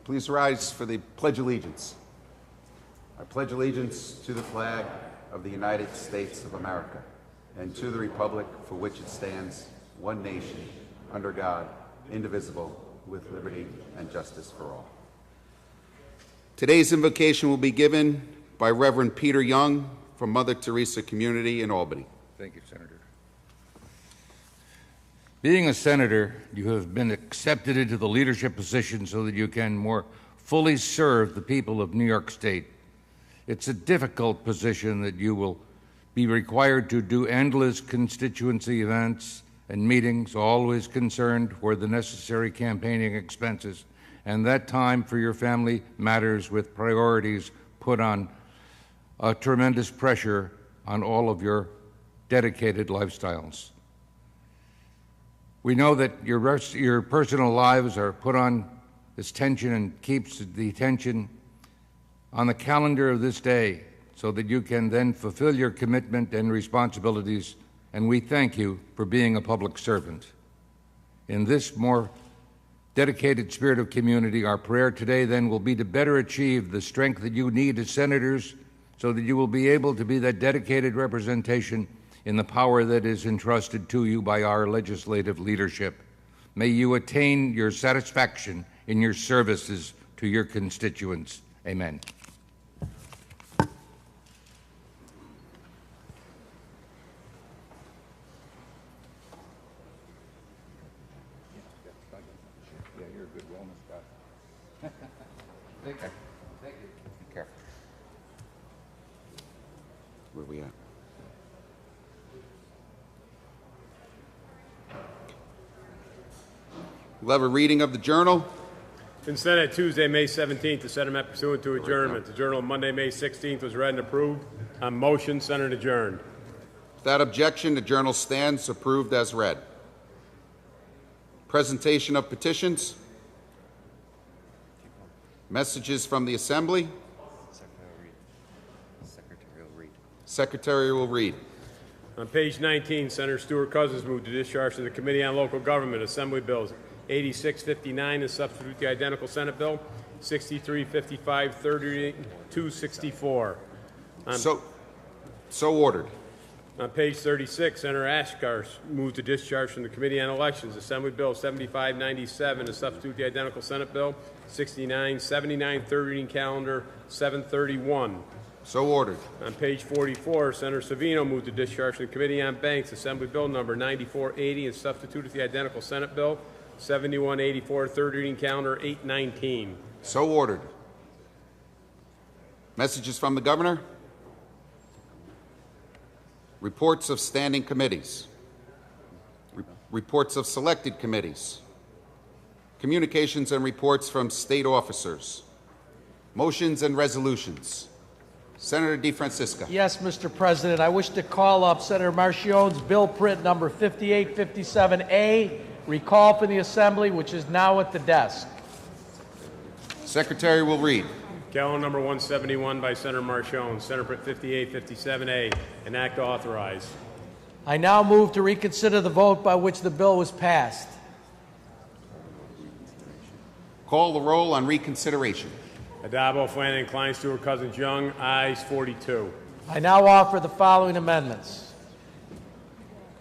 Please rise for the Pledge of Allegiance. I pledge allegiance to the flag of the United States of America and to the republic for which it stands, one nation, under God, indivisible, with liberty and justice for all. Today's invocation will be given by Reverend Peter Young from Mother Teresa Community in Albany. Thank you, Senator. Being a senator, you have been accepted into the leadership position so that you can more fully serve the people of New York State. It's a difficult position that you will be required to do endless constituency events and meetings, always concerned for the necessary campaigning expenses, and that time for your family matters with priorities put on a tremendous pressure on all of your dedicated lifestyles. We know that your personal lives are put on this tension and keeps the attention on the calendar of this day so that you can then fulfill your commitment and responsibilities, and we thank you for being a public servant. In this more dedicated spirit of community, our prayer today then will be to better achieve the strength that you need as senators so that you will be able to be that dedicated representation in the power that is entrusted to you by our legislative leadership. May you attain your satisfaction in your services to your constituents. Amen. Yeah, you're a good wellness guy. Thank you. Thank you. Careful. Where are we at? We'll have a reading of the journal. In Senate Tuesday, May 17th, the Senate met pursuant to adjournment. The journal Monday, May 16th was read and approved. On motion, Senate adjourned. Without objection, the journal stands approved as read. Presentation of petitions. Messages from the Assembly. Secretary will read. On page 19, Senator Stuart Cousins moved to discharge to the Committee on Local Government Assembly Bills 8659 and substitute the identical Senate Bill 6355, third reading 264. So ordered. On page 36, Senator Ashkar moved to discharge from the Committee on Elections Assembly Bill 7597 and substitute the identical Senate Bill 6979, third reading calendar 731. So ordered. On page 44, Senator Savino moved to discharge from the Committee on Banks Assembly Bill number 9480 and substituted the identical Senate Bill 7184, third reading calendar 819. So ordered. Messages from the Governor. Reports of standing committees. Reports of selected committees. Communications and reports from state officers. Motions and resolutions. Senator DeFrancisco. Yes, Mr. President. I wish to call up Senator Marchionne's bill print number 5857A, recall for the Assembly, which is now at the desk. Secretary will read. Calendar number 171 by Senator Marchionne, Senate Print 5857A, an act to authorize. I now move to reconsider the vote by which the bill was passed. Call the roll on reconsideration. Addabbo, Flanagan, Klein, Stewart, Cousins, Young, ayes 42. I now offer the following amendments.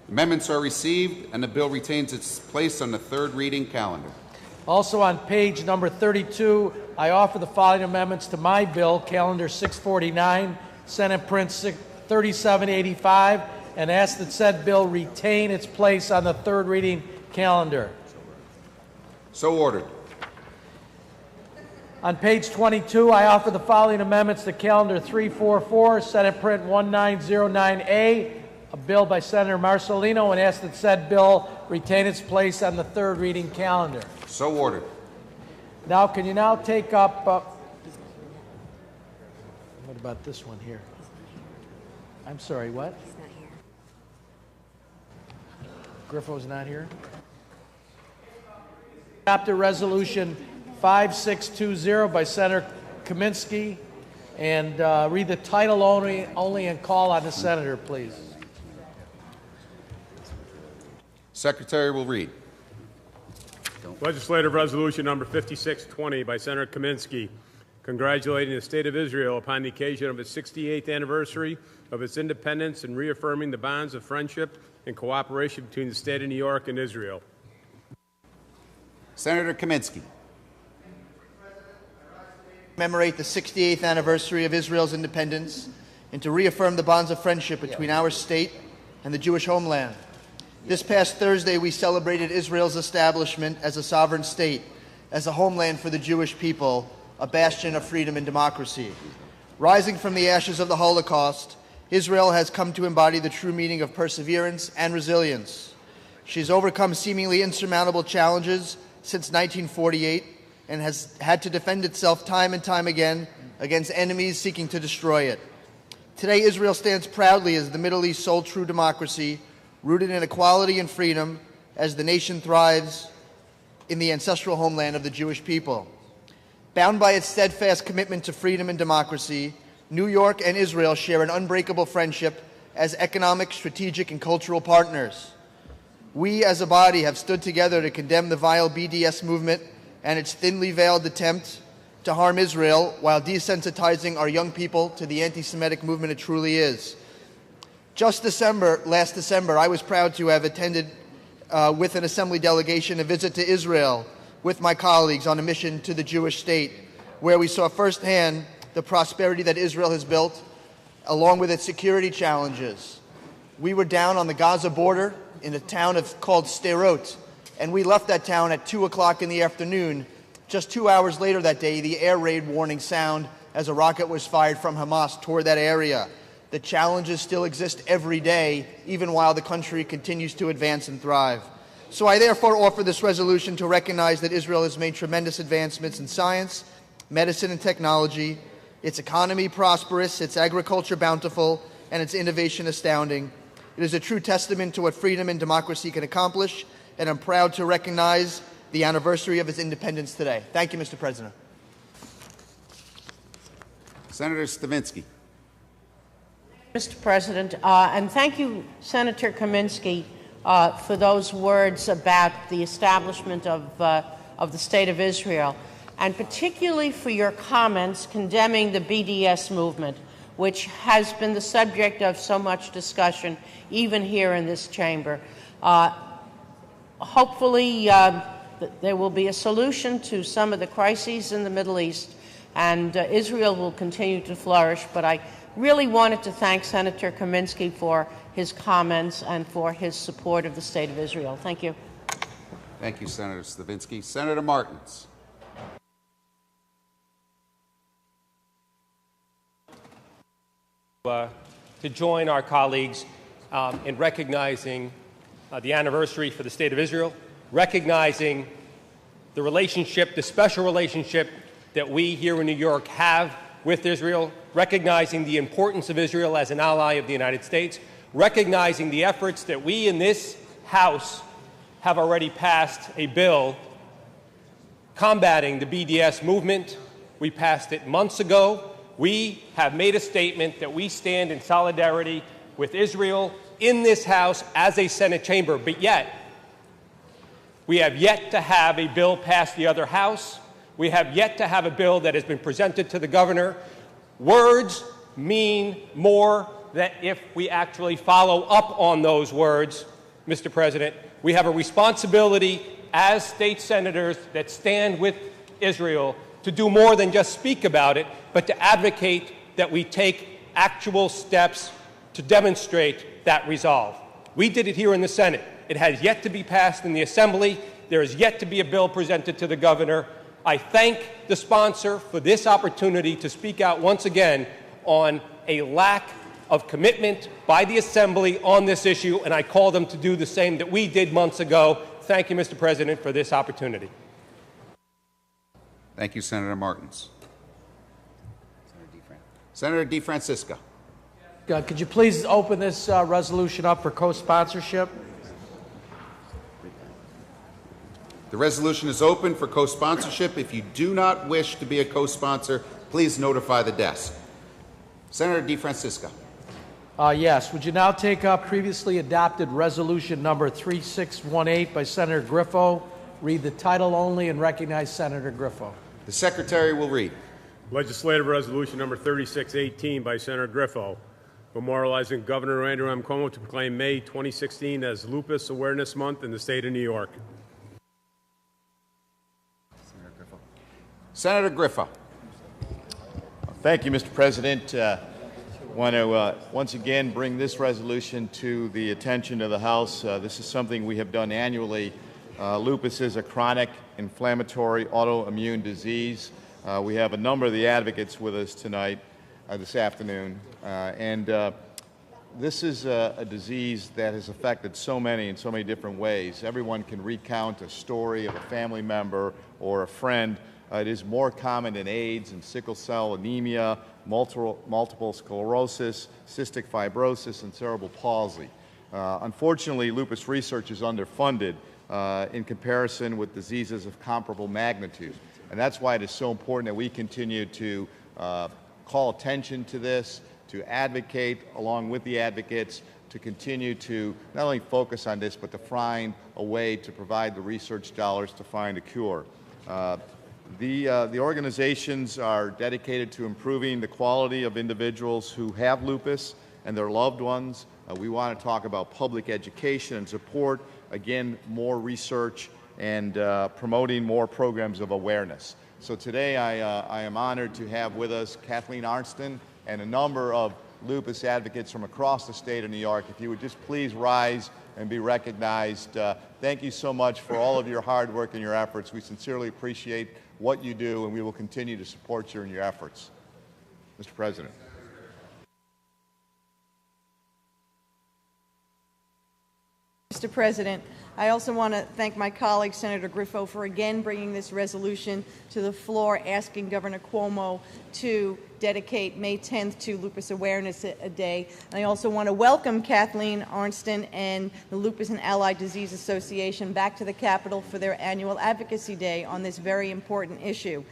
Amendments are received and the bill retains its place on the third reading calendar. Also on page number 32, I offer the following amendments to my bill, calendar 649, Senate Print 3785, and ask that said bill retain its place on the third reading calendar. So ordered. On page 22, I offer the following amendments to calendar 344, Senate Print 1909A, a bill by Senator Marcellino, and ask that said bill retain its place on the third reading calendar. So ordered. Now, can you now take up, what about this one here? I'm sorry, what? He's not here. Griffo's not here? Adopted Resolution 5620 by Senator Kaminsky, and read the title only and call on the senator, please. Secretary will read. Legislative Resolution Number 5620 by Senator Kaminsky, congratulating the State of Israel upon the occasion of its 68th anniversary of its independence and reaffirming the bonds of friendship and cooperation between the State of New York and Israel. Senator Kaminsky. Commemorate the 68th anniversary of Israel's independence and to reaffirm the bonds of friendship between our state and the Jewish homeland. This past Thursday, we celebrated Israel's establishment as a sovereign state, as a homeland for the Jewish people, a bastion of freedom and democracy. Rising from the ashes of the Holocaust, Israel has come to embody the true meaning of perseverance and resilience. She's overcome seemingly insurmountable challenges since 1948 and has had to defend itself time and time again against enemies seeking to destroy it. Today, Israel stands proudly as the Middle East's sole true democracy, rooted in equality and freedom, as the nation thrives in the ancestral homeland of the Jewish people. Bound by its steadfast commitment to freedom and democracy, New York and Israel share an unbreakable friendship as economic, strategic, and cultural partners. We, as a body, have stood together to condemn the vile BDS movement and its thinly veiled attempt to harm Israel while desensitizing our young people to the anti-Semitic movement it truly is. Last December, I was proud to have attended with an Assembly delegation a visit to Israel with my colleagues on a mission to the Jewish state, where we saw firsthand the prosperity that Israel has built, along with its security challenges. We were down on the Gaza border in a town called Sderot, and we left that town at 2 o'clock in the afternoon. Just 2 hours later that day, the air raid warning sound as a rocket was fired from Hamas toward that area. The challenges still exist every day, even while the country continues to advance and thrive. So I therefore offer this resolution to recognize that Israel has made tremendous advancements in science, medicine, and technology, its economy prosperous, its agriculture bountiful, and its innovation astounding. It is a true testament to what freedom and democracy can accomplish, and I'm proud to recognize the anniversary of its independence today. Thank you, Mr. President. Senator Stavinsky. Mr. President, and thank you, Senator Kaminsky, for those words about the establishment of the State of Israel, and particularly for your comments condemning the BDS movement, which has been the subject of so much discussion, even here in this chamber. Hopefully, there will be a solution to some of the crises in the Middle East, and Israel will continue to flourish. But I really wanted to thank Senator Kaminsky for his comments and for his support of the State of Israel. Thank you. Thank you, Senator Stavinsky. Senator Martins. To join our colleagues in recognizing the anniversary for the State of Israel, recognizing the relationship, the special relationship that we here in New York have with Israel, recognizing the importance of Israel as an ally of the United States, recognizing the efforts that we in this House have already passed a bill combating the BDS movement. We passed it months ago. We have made a statement that we stand in solidarity with Israel in this House as a Senate chamber, but yet we have yet to have a bill pass the other House. We have yet to have a bill that has been presented to the governor. Words mean more than if we actually follow up on those words, Mr. President. We have a responsibility as state senators that stand with Israel to do more than just speak about it, but to advocate that we take actual steps to demonstrate that resolve. We did it here in the Senate. It has yet to be passed in the Assembly. There is yet to be a bill presented to the governor. I thank the sponsor for this opportunity to speak out once again on a lack of commitment by the Assembly on this issue, and I call them to do the same that we did months ago. Thank you, Mr. President, for this opportunity. Thank you, Senator Martins. Senator DeFrancisco. Could you please open this resolution up for co-sponsorship? The resolution is open for co-sponsorship. If you do not wish to be a co-sponsor, please notify the desk. Senator DeFrancisco. Yes. Would you now take up previously adopted resolution number 3618 by Senator Griffo read the title only and recognize Senator Griffo. The Secretary will read. Legislative Resolution Number 3618 by Senator Griffo, memorializing Governor Andrew M. Cuomo to proclaim May 2016 as Lupus Awareness Month in the state of New York. Senator Griffo. Thank you, Mr. President. I want to once again bring this resolution to the attention of the House. This is something we have done annually. Lupus is a chronic inflammatory autoimmune disease. We have a number of the advocates with us tonight, this afternoon, and this is a disease that has affected so many in so many different ways. Everyone can recount a story of a family member or a friend. It is more common in AIDS and sickle cell anemia, multiple sclerosis, cystic fibrosis, and cerebral palsy. Unfortunately, lupus research is underfunded in comparison with diseases of comparable magnitude. And that's why it is so important that we continue to call attention to this, to advocate along with the advocates, to continue to not only focus on this, but to find a way to provide the research dollars to find a cure. The organizations are dedicated to improving the quality of individuals who have lupus and their loved ones. We want to talk about public education and support, again, more research and promoting more programs of awareness. So today I am honored to have with us Kathleen Arnston and a number of lupus advocates from across the state of New York. If you would just please rise and be recognized. Thank you so much for all of your hard work and your efforts. We sincerely appreciate what you do, and we will continue to support you in your efforts. Mr. President. Mr. President, I also want to thank my colleague, Senator Griffo, for again bringing this resolution to the floor, asking Governor Cuomo to dedicate May 10th to Lupus Awareness Day. And I also want to welcome Kathleen Arnston and the Lupus and Allied Disease Association back to the Capitol for their annual Advocacy Day on this very important issue.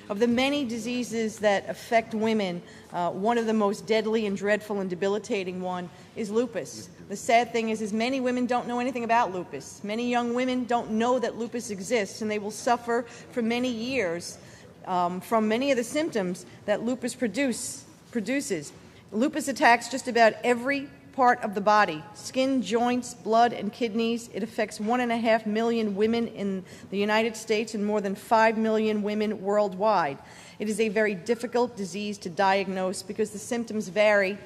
Of the many diseases that affect women, one of the most deadly and dreadful and debilitating one is lupus. The sad thing is many women don't know anything about lupus. Many young women don't know that lupus exists, and they will suffer for many years from many of the symptoms that lupus produces. Lupus attacks just about every part of the body: skin, joints, blood, and kidneys. It affects 1.5 million women in the United States and more than 5 million women worldwide. It is a very difficult disease to diagnose because the symptoms vary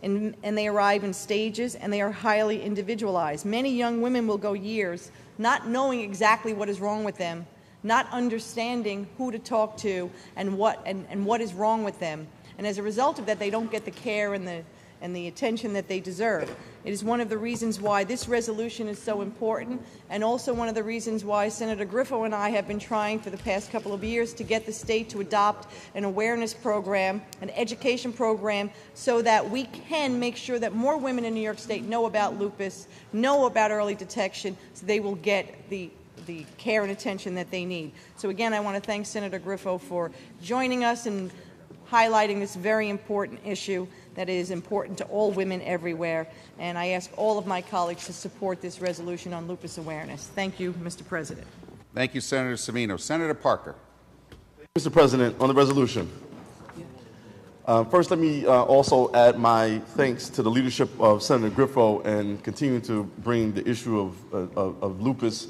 and they arrive in stages, and they are highly individualized. Many young women will go years not knowing exactly what is wrong with them, not understanding who to talk to and what is wrong with them. And as a result of that, they don't get the care and the attention that they deserve. It is one of the reasons why this resolution is so important, and also one of the reasons why Senator Griffo and I have been trying for the past couple of years to get the state to adopt an awareness program, an education program, so that we can make sure that more women in New York State know about lupus, know about early detection, so they will get the care and attention that they need. So again, I want to thank Senator Griffo for joining us and highlighting this very important issue that is important to all women everywhere. And I ask all of my colleagues to support this resolution on lupus awareness. Thank you, Mr. President. Thank you, Senator Savino. Senator Parker. Mr. President, on the resolution, first let me also add my thanks to the leadership of Senator Griffo and continuing to bring the issue of lupus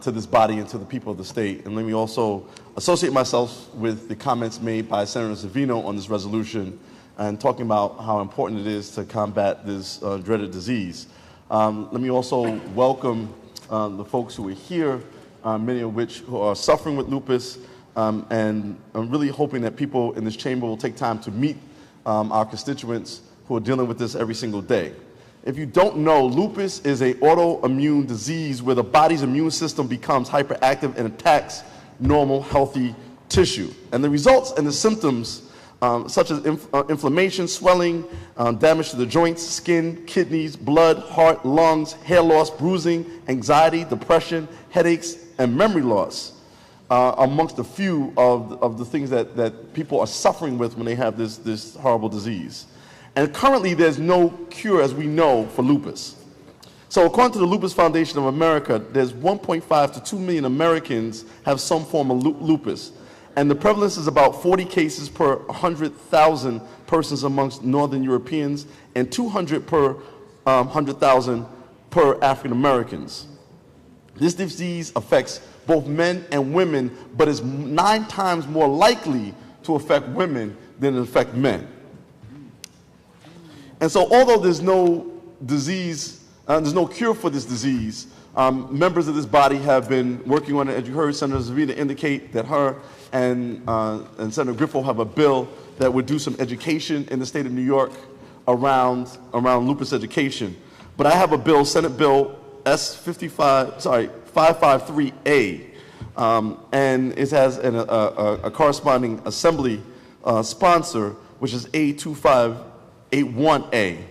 to this body and to the people of the state. And let me also associate myself with the comments made by Senator Savino on this resolution and talking about how important it is to combat this dreaded disease. Let me also welcome the folks who are here, many of which who are suffering with lupus, and I'm really hoping that people in this chamber will take time to meet our constituents who are dealing with this every single day. If you don't know, lupus is an autoimmune disease where the body's immune system becomes hyperactive and attacks normal, healthy tissue. And the results and the symptoms, such as inflammation, swelling, damage to the joints, skin, kidneys, blood, heart, lungs, hair loss, bruising, anxiety, depression, headaches, and memory loss, amongst a few of the things that people are suffering with when they have this horrible disease. And currently, there's no cure, as we know, for lupus. So according to the Lupus Foundation of America, there's 1.5 to 2 million Americans have some form of lupus. And the prevalence is about 40 cases per 100,000 persons amongst Northern Europeans and 200 per 100,000 per African Americans. This disease affects both men and women, but is 9 times more likely to affect women than it affects men. And so although there's no disease, there's no cure for this disease, members of this body have been working on it. As you heard Senator Zavina indicate that her and Senator Griffo have a bill that would do some education in the state of New York around lupus education. But I have a bill, Senate Bill S553A, and it has a corresponding assembly sponsor, which is A2581A,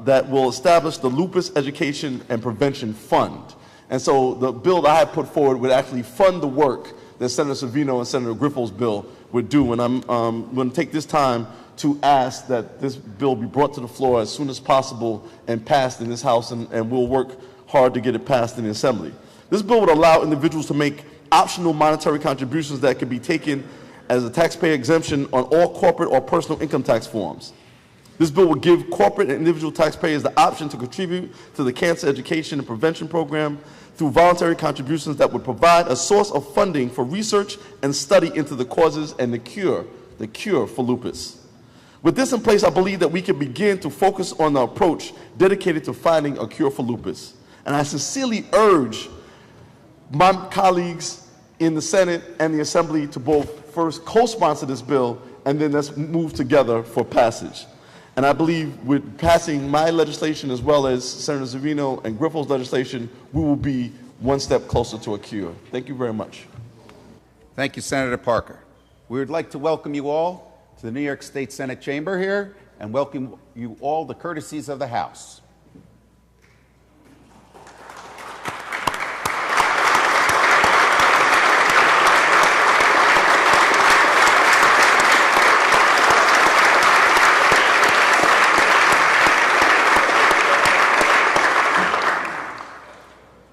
that will establish the Lupus Education and Prevention Fund. And so the bill that I have put forward would actually fund the work that Senator Savino and Senator Griffo's bill would do. And I'm going to take this time to ask that this bill be brought to the floor as soon as possible and passed in this House, and we'll work hard to get it passed in the Assembly. This bill would allow individuals to make optional monetary contributions that could be taken as a taxpayer exemption on all corporate or personal income tax forms. This bill would give corporate and individual taxpayers the option to contribute to the cancer education and prevention program through voluntary contributions that would provide a source of funding for research and study into the causes and the cure for lupus. With this in place, I believe that we can begin to focus on the approach dedicated to finding a cure for lupus. And I sincerely urge my colleagues in the Senate and the Assembly to both first co-sponsor this bill and then let's move together for passage. And I believe with passing my legislation as well as Senator Zavino and Griffo's legislation, we will be one step closer to a cure. Thank you very much. Thank you, Senator Parker. We would like to welcome you all to the New York State Senate chamber here and welcome you all the courtesies of the House.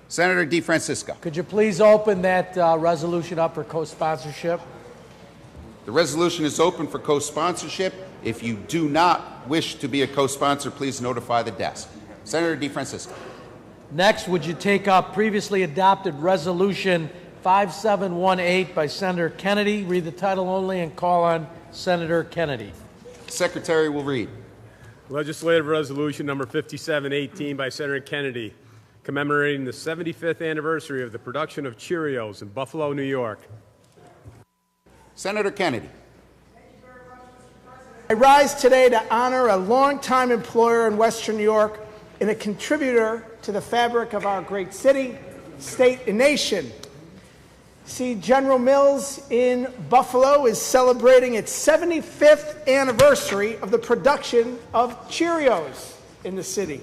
Senator DeFrancisco. Could you please open that resolution up for co-sponsorship? The resolution is open for co-sponsorship. If you do not wish to be a co-sponsor, please notify the desk. Senator DeFrancisco. Next, would you take up previously adopted Resolution 5718 by Senator Kennedy, read the title only, and call on Senator Kennedy. Secretary will read. Legislative Resolution number 5718 by Senator Kennedy, commemorating the 75th anniversary of the production of Cheerios in Buffalo, New York. Senator Kennedy. I rise today to honor a longtime employer in Western New York and a contributor to the fabric of our great city, state, and nation. See, General Mills in Buffalo is celebrating its 75th anniversary of the production of Cheerios in the city.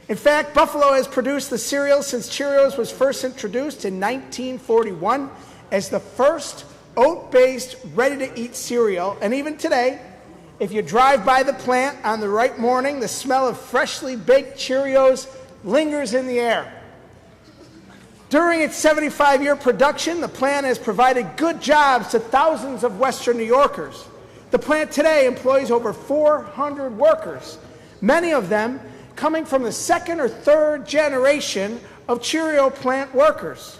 In fact, Buffalo has produced the cereal since Cheerios was first introduced in 1941 as the first oat-based, ready-to-eat cereal. And even today, if you drive by the plant on the right morning, the smell of freshly baked Cheerios lingers in the air. During its 75-year production, the plant has provided good jobs to thousands of Western New Yorkers. The plant today employs over 400 workers, many of them coming from the second or third generation of Cheerio plant workers.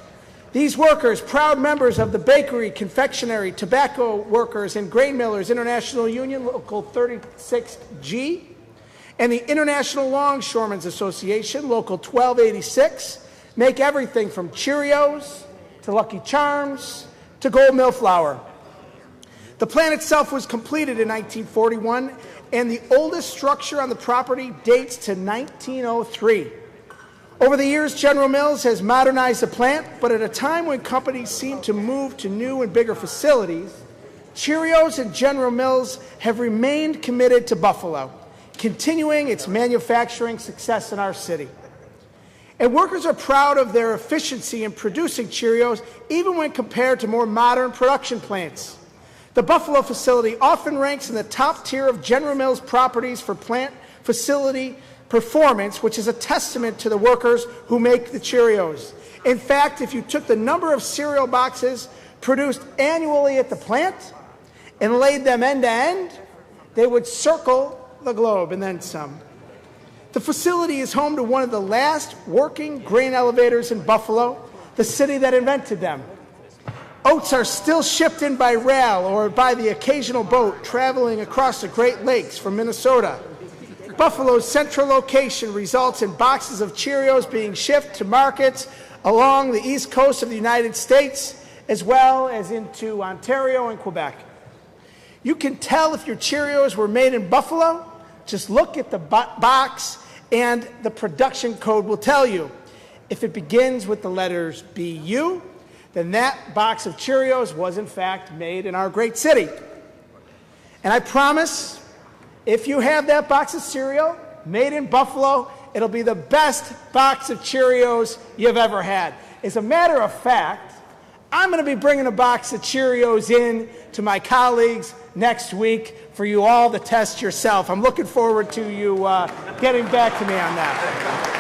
These workers, proud members of the Bakery, Confectionery, Tobacco Workers, and Grain Millers International Union, Local 36G, and the International Longshoremen's Association, Local 1286, make everything from Cheerios to Lucky Charms to Gold Mill Flour. The plant itself was completed in 1941, and the oldest structure on the property dates to 1903. Over the years, General Mills has modernized the plant, but at a time when companies seem to move to new and bigger facilities, Cheerios and General Mills have remained committed to Buffalo, continuing its manufacturing success in our city. And workers are proud of their efficiency in producing Cheerios, even when compared to more modern production plants. The Buffalo facility often ranks in the top tier of General Mills properties for plant facility performance, which is a testament to the workers who make the Cheerios. In fact, if you took the number of cereal boxes produced annually at the plant and laid them end to end, they would circle the globe and then some. The facility is home to one of the last working grain elevators in Buffalo, the city that invented them. Oats are still shipped in by rail or by the occasional boat traveling across the Great Lakes from Minnesota. Buffalo's central location results in boxes of Cheerios being shipped to markets along the east coast of the United States, as well as into Ontario and Quebec. You can tell if your Cheerios were made in Buffalo. Just look at the box, and the production code will tell you. If it begins with the letters BU, then that box of Cheerios was in fact made in our great city. And I promise, if you have that box of cereal made in Buffalo, it'll be the best box of Cheerios you've ever had. As a matter of fact, I'm going to be bringing a box of Cheerios in to my colleagues next week for you all to test yourself. I'm looking forward to you getting back to me on that.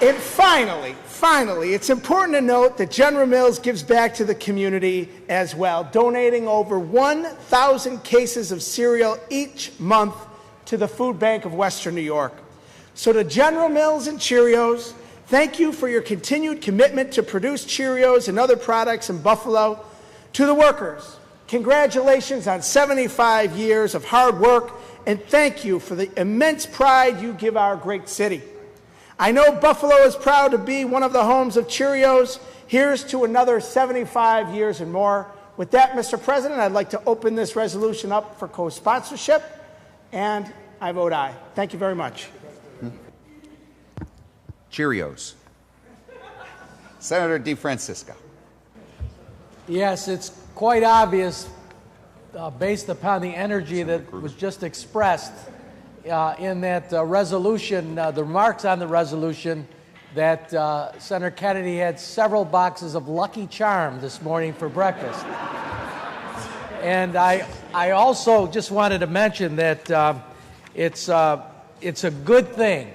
And finally, it's important to note that General Mills gives back to the community as well, donating over 1,000 cases of cereal each month to the Food Bank of Western New York. So to General Mills and Cheerios, thank you for your continued commitment to produce Cheerios and other products in Buffalo. To the workers, congratulations on 75 years of hard work, and thank you for the immense pride you give our great city. I know Buffalo is proud to be one of the homes of Cheerios. Here's to another 75 years and more. With that, Mr. President, I'd like to open this resolution up for co-sponsorship, and I vote aye. Thank you very much. Cheerios. Senator DeFrancisco. Yes, it's quite obvious, based upon the energy that was just expressed in that resolution, the remarks on the resolution, that Senator Kennedy had several boxes of Lucky Charms this morning for breakfast. And I also just wanted to mention that it's a good thing.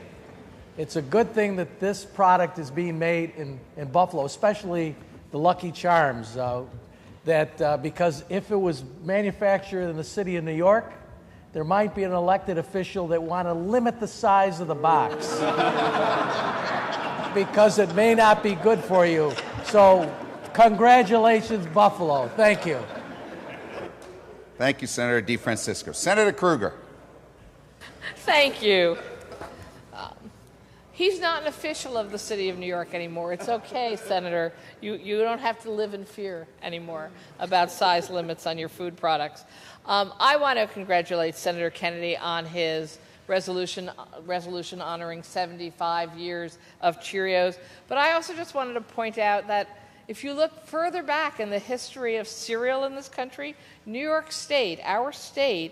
It's a good thing that this product is being made in Buffalo, especially the Lucky Charms, because if it was manufactured in the city of New York, there might be an elected official that want to limit the size of the box because it may not be good for you. So congratulations, Buffalo. Thank you. Thank you, Senator DeFrancisco. Senator Kruger. Thank you. He's not an official of the city of New York anymore. It's okay, Senator. You don't have to live in fear anymore about size limits on your food products. I want to congratulate Senator Kennedy on his resolution honoring 75 years of Cheerios. But I also just wanted to point out that if you look further back in the history of cereal in this country, New York State, our state,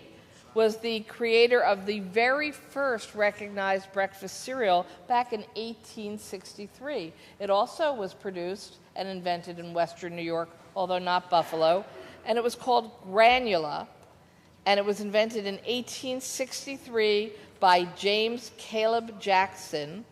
was the creator of the very first recognized breakfast cereal back in 1863. It also was produced and invented in Western New York, although not Buffalo, and it was called Granula, and it was invented in 1863 by James Caleb Jackson,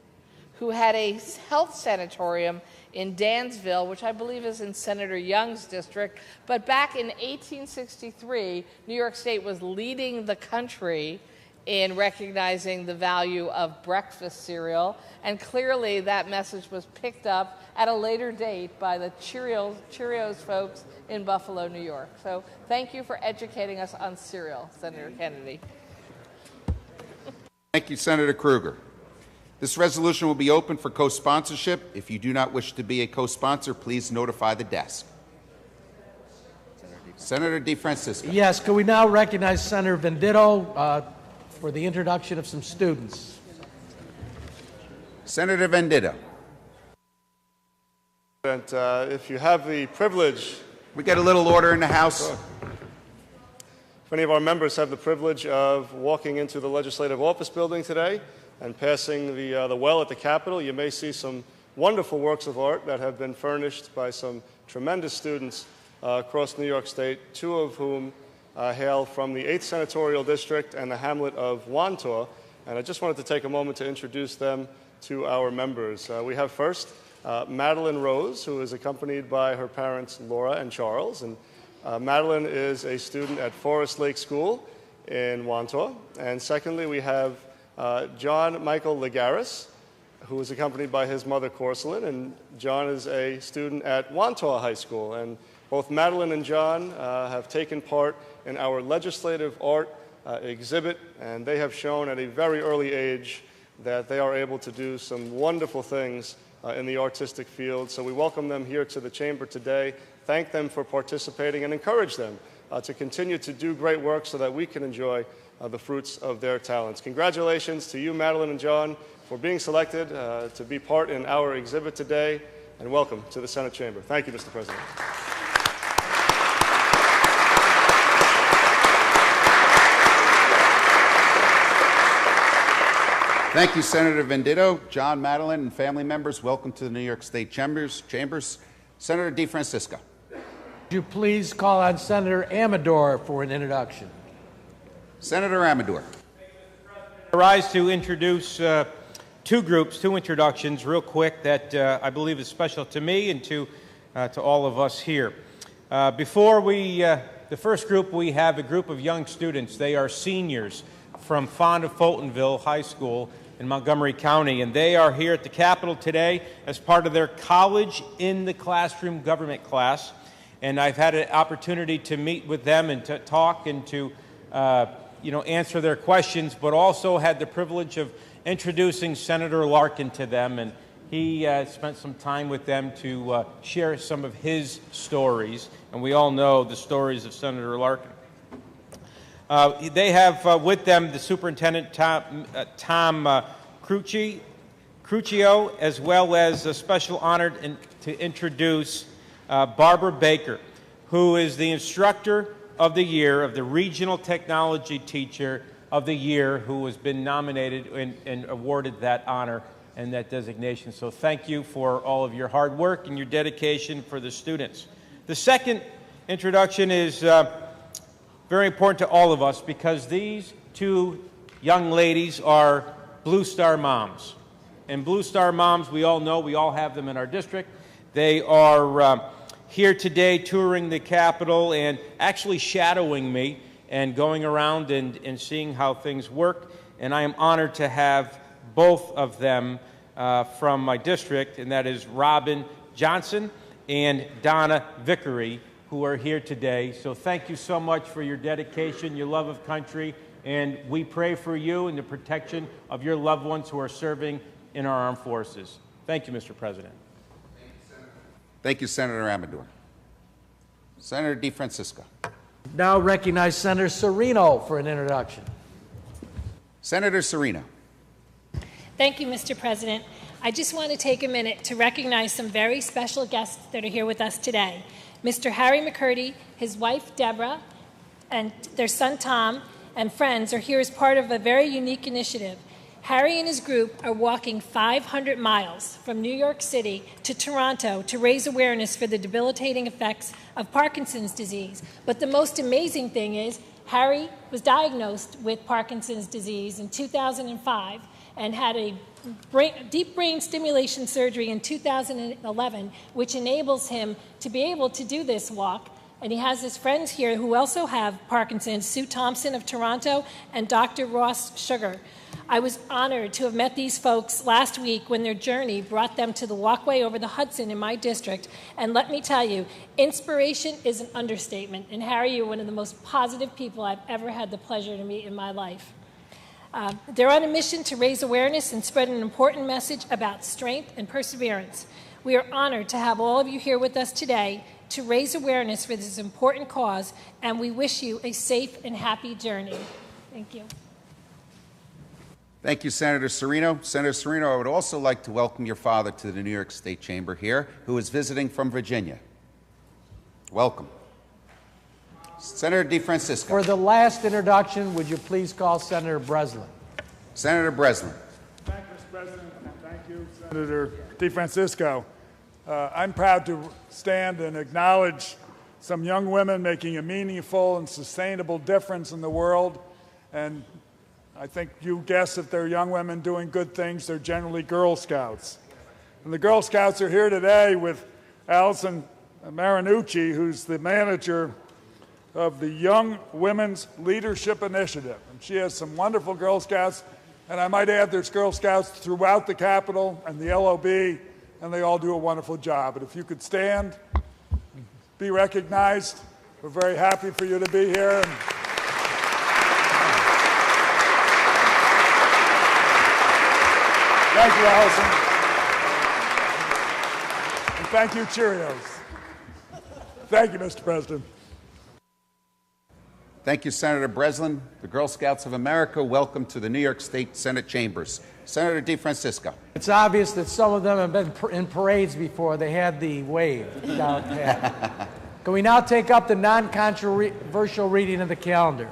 who had a health sanatorium in Dansville, which I believe is in Senator Young's district. But back in 1863, New York State was leading the country in recognizing the value of breakfast cereal, and clearly that message was picked up at a later date by the Cheerios folks in Buffalo, New York. So thank you for educating us on cereal, Senator Kennedy. Thank you, Senator Kruger. This resolution will be open for co-sponsorship. If you do not wish to be a co-sponsor, please notify the desk. Senator DeFrancisco. Yes, could we now recognize Senator Venditto for the introduction of some students? Senator Venditto. If you have the privilege... We get a little order in the House. If any of our members have the privilege of walking into the Legislative Office Building today and passing the well at the Capitol, you may see some wonderful works of art that have been furnished by some tremendous students across New York State, two of whom hail from the 8th Senatorial District and the hamlet of Wantor, and I just wanted to take a moment to introduce them to our members. We have first Madeline Rose, who is accompanied by her parents Laura and Charles, and Madeline is a student at Forest Lake School in Wantor. And secondly, we have John Michael Legaris, who is accompanied by his mother Corselyn, and John is a student at Wantor High School. And both Madeline and John have taken part in our legislative art exhibit, and they have shown at a very early age that they are able to do some wonderful things in the artistic field. So we welcome them here to the Chamber today, thank them for participating, and encourage them to continue to do great work so that we can enjoy the fruits of their talents. Congratulations to you, Madeline and John, for being selected to be part in our exhibit today, and welcome to the Senate Chamber. Thank you, Mr. President. Thank you, Senator Venditto. John, Madeline, and family members, welcome to the New York State Chambers. Senator DeFrancisco. Would you please call on Senator Amador for an introduction? Senator Amador. I rise to introduce two introductions real quick that I believe is special to me and to all of us here. Before the first group, we have a group of young students. They are seniors from Fonda Fultonville High School in Montgomery County, and they are here at the Capitol today as part of their College in the Classroom government class. And I've had an opportunity to meet with them and to talk and to answer their questions, but also had the privilege of introducing Senator Larkin to them, and he spent some time with them to share some of his stories, and we all know the stories of Senator Larkin. They have with them the Superintendent Tom Cruccio, as well as a special honor to introduce Barbara Baker, who is the Instructor of the Year of the Regional Technology Teacher of the Year, who has been nominated and awarded that honor and that designation. So thank you for all of your hard work and your dedication for the students. The second introduction is very important to all of us because these two young ladies are Blue Star moms. And Blue Star moms, we all know, we all have them in our district. They are here today touring the Capitol and actually shadowing me and going around and seeing how things work. And I am honored to have both of them from my district, and that is Robin Johnson and Donna Vickery, who are here today. So thank you so much for your dedication, your love of country, and we pray for you and the protection of your loved ones who are serving in our armed forces. Thank you, Mr. President. Thank you, Senator Amador. Senator DeFrancisco. Now recognize Senator Serino for an introduction. Senator Serino. Thank you, Mr. President. I just want to take a minute to recognize some very special guests that are here with us today. Mr. Harry McCurdy, his wife Deborah, and their son Tom, and friends are here as part of a very unique initiative. Harry and his group are walking 500 miles from New York City to Toronto to raise awareness for the debilitating effects of Parkinson's disease. But the most amazing thing is Harry was diagnosed with Parkinson's disease in 2005 and had a deep brain stimulation surgery in 2011, which enables him to be able to do this walk. And he has his friends here who also have Parkinson's, Sue Thompson of Toronto and Dr. Ross Sugar. I was honored to have met these folks last week when their journey brought them to the walkway over the Hudson in my district. And let me tell you, inspiration is an understatement. And Harry, you're one of the most positive people I've ever had the pleasure to meet in my life. They're on a mission to raise awareness and spread an important message about strength and perseverance. We are honored to have all of you here with us today to raise awareness for this important cause, and we wish you a safe and happy journey. Thank you. Thank you, Senator Serino. Senator Serino, I would also like to welcome your father to the New York State Chamber here, who is visiting from Virginia. Welcome. Senator DeFrancisco. For the last introduction, would you please call Senator Breslin? Senator Breslin. Thank you, Mr. President, and thank you, Senator DeFrancisco. I'm proud to stand and acknowledge some young women making a meaningful and sustainable difference in the world. And I think you guess if they're young women doing good things, they're generally Girl Scouts. And the Girl Scouts are here today with Allison Marinucci, who's the manager of the Young Women's Leadership Initiative. And she has some wonderful Girl Scouts, and I might add there's Girl Scouts throughout the Capitol and the LOB, and they all do a wonderful job. But if you could stand, be recognized. We're very happy for you to be here. Thank you, Allison. And thank you, Cheerios. Thank you, Mr. President. Thank you, Senator Breslin. The Girl Scouts of America, welcome to the New York State Senate chambers. Senator DeFrancisco. It's obvious that some of them have been in parades before. They had the wave down pat. Can we now take up the non-controversial reading of the calendar?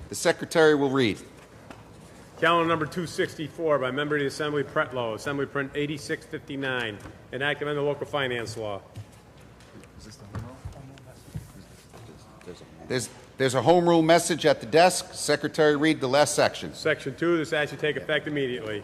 The Secretary will read. Calendar number 264 by member of the Assembly Pretlow, Assembly Print 8659, enacted under the local finance law. There's a home rule message at the desk. Secretary, read the last section. Section 2, this act should take effect immediately.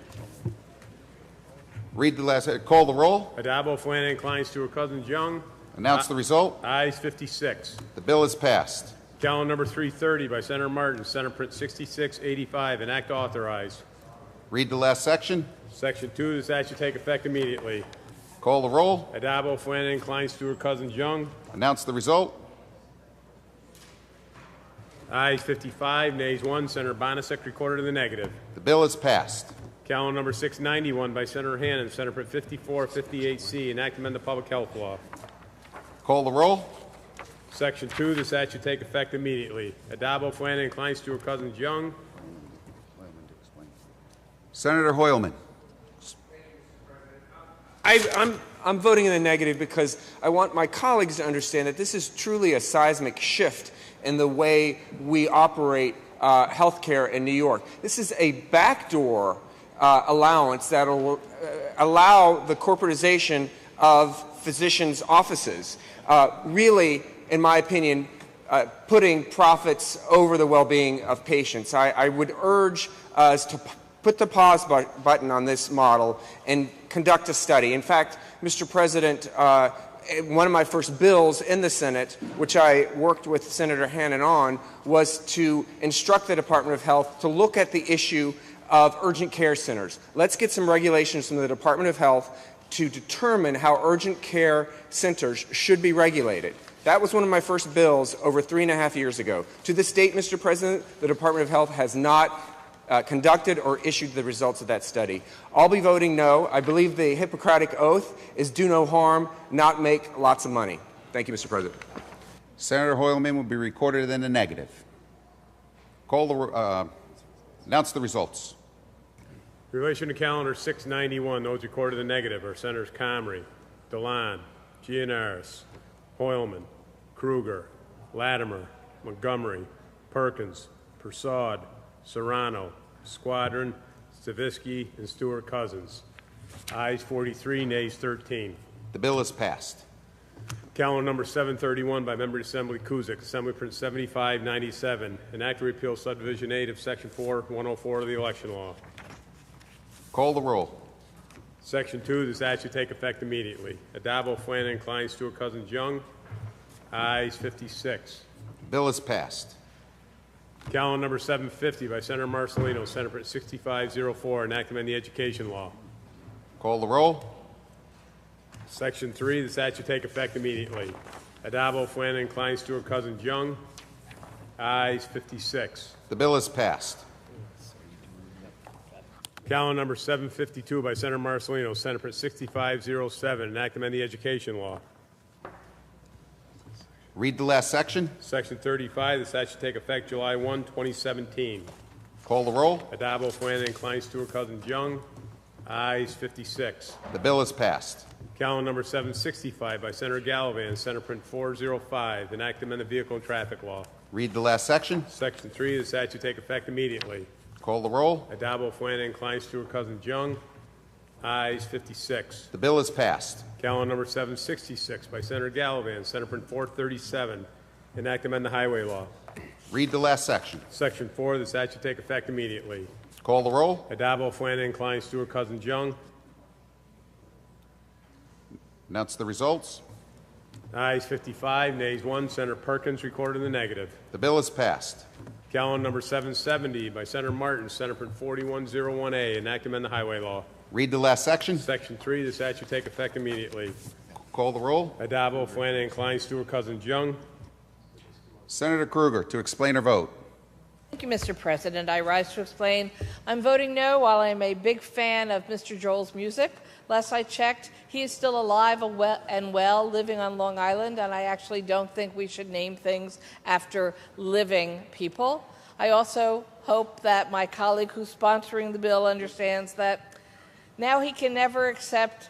Read the last. Call the roll. Addabbo, Flanagan, Klein, Stewart, Cousins, Young. Announce the result. Ayes 56. The bill is passed. Calendar number 330 by Senator Martin, Senate Print 6685, an act to authorize. Read the last section. Section 2, this act should take effect immediately. Call the roll. Addabbo, Flanagan, Klein, Stewart, Cousins, Young. Announce the result. Ayes 55, nays 1. Senator Bonasek recorded in the negative. The bill is passed. Calendar number 691 by Senator Hannan, Senate Print 5458C, an act to amend the public health law. Call the roll. Section 2, this act should take effect immediately. Addabbo, Flanagan, Klein, Stewart, Cousins, Young. Senator Hoylman. I'm voting in the negative because I want my colleagues to understand that this is truly a seismic shift in the way we operate healthcare in New York. This is a backdoor allowance that will allow the corporatization of physicians' offices. Really, in my opinion, putting profits over the well-being of patients. I would urge us to put the pause button on this model and conduct a study. In fact, Mr. President, one of my first bills in the Senate, which I worked with Senator Hannan on, was to instruct the Department of Health to look at the issue of urgent care centers. Let's get some regulations from the Department of Health to determine how urgent care centers should be regulated. That was one of my first bills over 3.5 years ago. To this date, Mr. President, the Department of Health has not conducted or issued the results of that study. I'll be voting no. I believe the Hippocratic Oath is do no harm, not make lots of money. Thank you, Mr. President. Senator Hoylman will be recorded in the negative. Announce the results. In relation to calendar 691, those recorded in the negative are Senators Comrie, DeLon, Gianaris, Hoylman, Kruger, Latimer, Montgomery, Perkins, Persaud, Serrano, Squadron, Stavisky, and Stewart Cousins. Ayes 43, nays 13. The bill is passed. Calendar number 731 by Member of the Assembly Kuzik, Assembly Print 7597, an act to repeal subdivision 8 of Section 4104 of the election law. Call the roll. Section 2, this act should take effect immediately. Addabbo, Flanagan, Klein, Stewart, Cousins, Young. Ayes 56. The bill is passed. Calendar number 750 by Senator Marcelino, Senate Print 6504, an act to amend the education law. Call the roll. Section 3, this act should take effect immediately. Addabbo, Flanagan, Klein, Stewart, Cousins, Young. Ayes 56. The bill is passed. Calendar number 752 by Senator Marcelino, Senate Print 6507, an act to amend the education law. Read the last section. Section 35, this act should take effect July 1, 2017. Call the roll. Addabbo, Flanagan, Klein, Stewart, Cousins, Young. Ayes 56. The bill is passed. Calendar number 765 by Senator Gallivan, Senate Print 405, an act to amend the vehicle and traffic law. Read the last section. Section 3, this act should take effect immediately. Call the roll. Addabbo, Flanagan, Klein, Stewart, Cousins, Young. Ayes 56. The bill is passed. Calendar number 766 by Senator Gallivan, Senate Print 437, enact amend the highway law. Read the last section. Section 4, the statute take effect immediately. Call the roll. Adabo, Flanagan, Klein, Stewart, Cousins, Young. Announce the results. Ayes 55, nays 1. Senator Perkins recorded in the negative. The bill is passed. Calendar number 770 by Senator Martin, Senate Print 4101A, enact amend the highway law. Read the last section. Section 3, the statute take effect immediately. Call the roll. Adabo, Flanagan, Klein, Stewart, Cousins, Young. Senator Kruger to explain her vote. Thank you, Mr. President. I rise to explain. I'm voting no. While I'm a big fan of Mr. Joel's music, last I checked, he is still alive and well, living on Long Island, and I actually don't think we should name things after living people. I also hope that my colleague who's sponsoring the bill understands that now he can never accept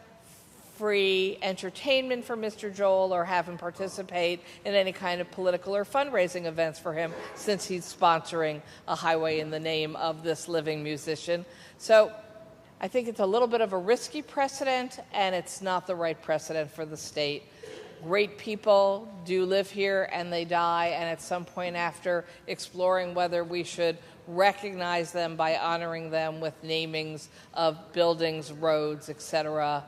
free entertainment for Mr. Joel or have him participate in any kind of political or fundraising events for him, since he's sponsoring a highway in the name of this living musician. So I think it's a little bit of a risky precedent, and it's not the right precedent for the state. Great people do live here and they die, and at some point after exploring whether we should recognize them by honoring them with namings of buildings, roads, etc.,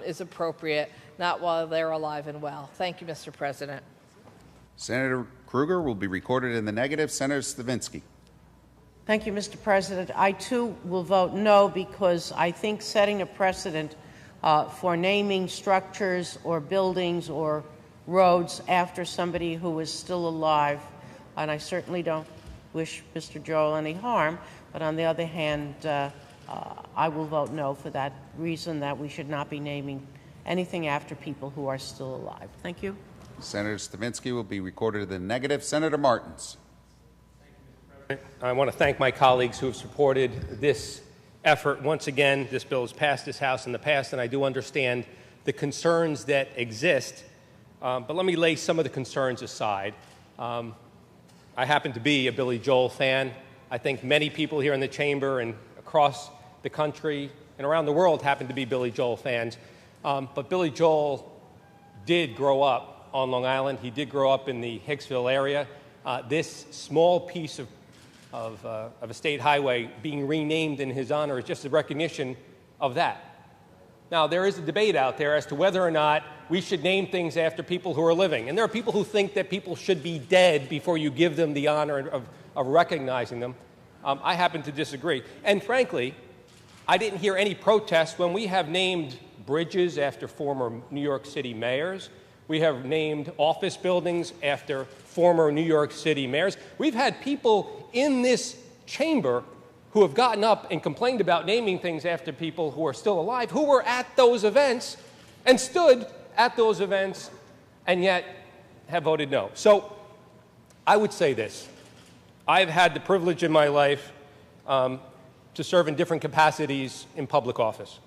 is appropriate, not while they're alive and well. Thank you, Mr. President. Senator Kruger will be recorded in the negative. Senator Stavinsky. Thank you, Mr. President. I, too, will vote no because I think setting a precedent for naming structures or buildings or roads after somebody who is still alive, and I certainly don't wish Mr. Joel any harm, but on the other hand, I will vote no for that reason, that we should not be naming anything after people who are still alive. Thank you. Senator Stavinsky will be recorded in the negative. Senator Martins. I want to thank my colleagues who have supported this effort. Once again, this bill has passed this House in the past, and I do understand the concerns that exist. But let me lay some of the concerns aside. I happen to be a Billy Joel fan. I think many people here in the chamber and across the country and around the world happen to be Billy Joel fans. But Billy Joel did grow up on Long Island. He did grow up in the Hicksville area. This small piece of a state highway being renamed in his honor is just a recognition of that. Now, there is a debate out there as to whether or not we should name things after people who are living. And there are people who think that people should be dead before you give them the honor of recognizing them. I happen to disagree. And frankly, I didn't hear any protests when we have named bridges after former New York City mayors. We have named office buildings after former New York City mayors. We've had people in this chamber who have gotten up and complained about naming things after people who are still alive, who were at those events and stood at those events and yet have voted no. So I would say this. I've had the privilege in my life to serve in different capacities in public office.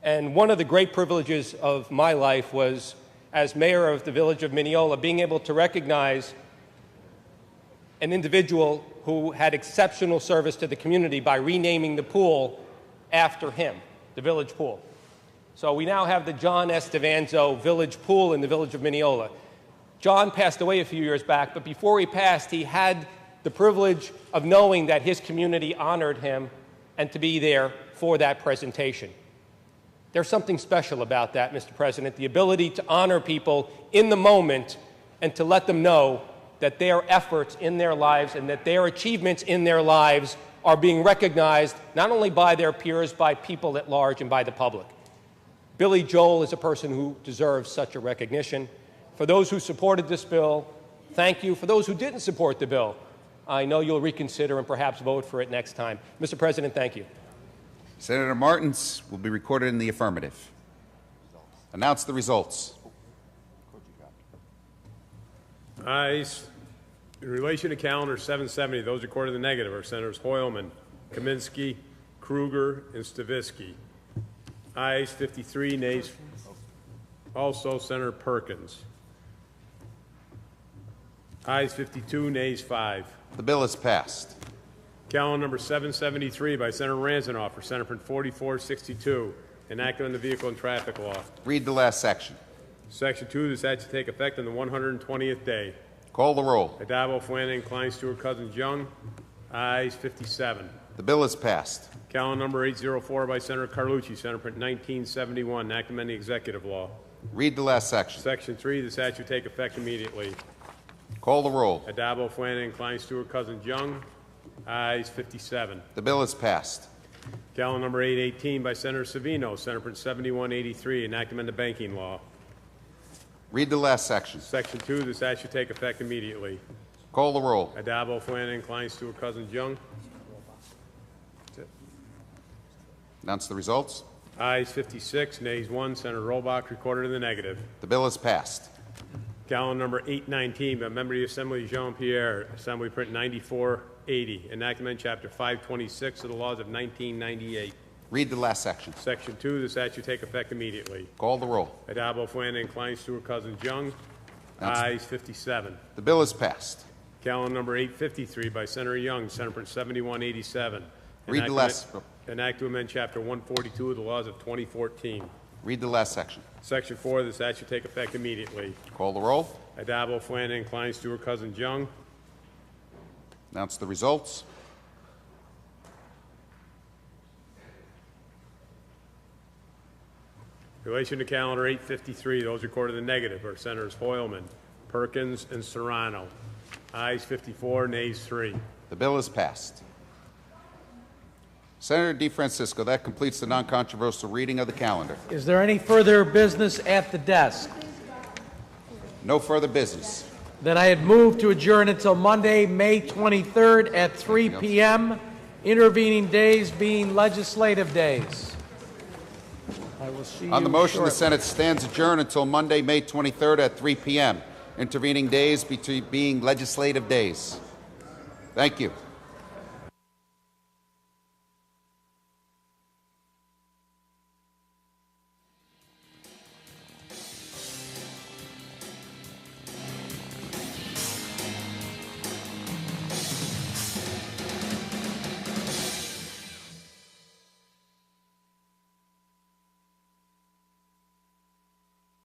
And one of the great privileges of my life was, as mayor of the village of Mineola, being able to recognize an individual who had exceptional service to the community by renaming the pool after him, the village pool. So we now have the John S. Devanzo Village Pool in the village of Mineola. John passed away a few years back, but before he passed, he had the privilege of knowing that his community honored him and to be there for that presentation. There's something special about that, Mr. President, the ability to honor people in the moment and to let them know that their efforts in their lives and that their achievements in their lives are being recognized not only by their peers, by people at large and by the public. Billy Joel is a person who deserves such a recognition. For those who supported this bill, thank you. For those who didn't support the bill, I know you'll reconsider and perhaps vote for it next time. Mr. President, thank you. Senator Martins will be recorded in the affirmative. Announce the results. Ayes. In relation to calendar 770, those recorded in the negative are Senators Hoylman, Kaminsky, Kruger, and Stavisky. Ayes 53, nays also Senator Perkins. Ayes 52, nays 5. The bill is passed. Calendar number 773 by Senator Ranzanoff for Senate Print 4462, enacted on the vehicle and traffic law. Read the last section. Section 2, this act to take effect on the 120th day. Call the roll. Adabo, Flanagan, Klein, Stewart, Cousins, Young. Ayes 57. The bill is passed. Calendar number 804 by Senator Carlucci, Senate Print 1971, Act amending executive law. Read the last section. Section 3, this act to take effect immediately. Call the roll. Adabo, Flanagan, Klein, Stewart, Cousins, Young. Ayes 57. The bill is passed. Calendar number 818 by Senator Savino, Senate Print 7183, an act amending the banking law. Read the last section. Section 2, this act should take effect immediately. Call the roll. Adabo, Flanagan, Klein, Stewart, Cousins, Young. Announce the results. Ayes 56, nays 1. Senator Rollbach recorded in the negative. The bill is passed. Calendar number 819 by Member of the Assembly Jean-Pierre, Assembly Print 9480, enactment Chapter 526 of the laws of 1998. Read the last section. Section 2, this act should take effect immediately. Call the roll. Adabo, Flanagan, Klein, Stewart, Cousins, Young. Ayes 57. The bill is passed. Calendar number 853 by Senator Young, Senate Print 7187. Read the last. An act to amend Chapter 142 of the laws of 2014. Read the last section. Section 4, this act should take effect immediately. Call the roll. Adabo, Flanagan, Klein, Stewart, Cousins, Young. Announce the results. In relation to calendar 853, those recorded in the negative are Senators Hoylman, Perkins, and Serrano. Ayes 54, nays 3. The bill is passed. Senator DeFrancisco, that completes the non-controversial reading of the calendar. Is there any further business at the desk? No further business. Then I had moved to adjourn until Monday, May 23rd at 3 p.m., intervening days being legislative days. I will see you On the motion, shortly. the Senate stands adjourned until Monday, May 23rd at 3 p.m., intervening days being legislative days. Thank you.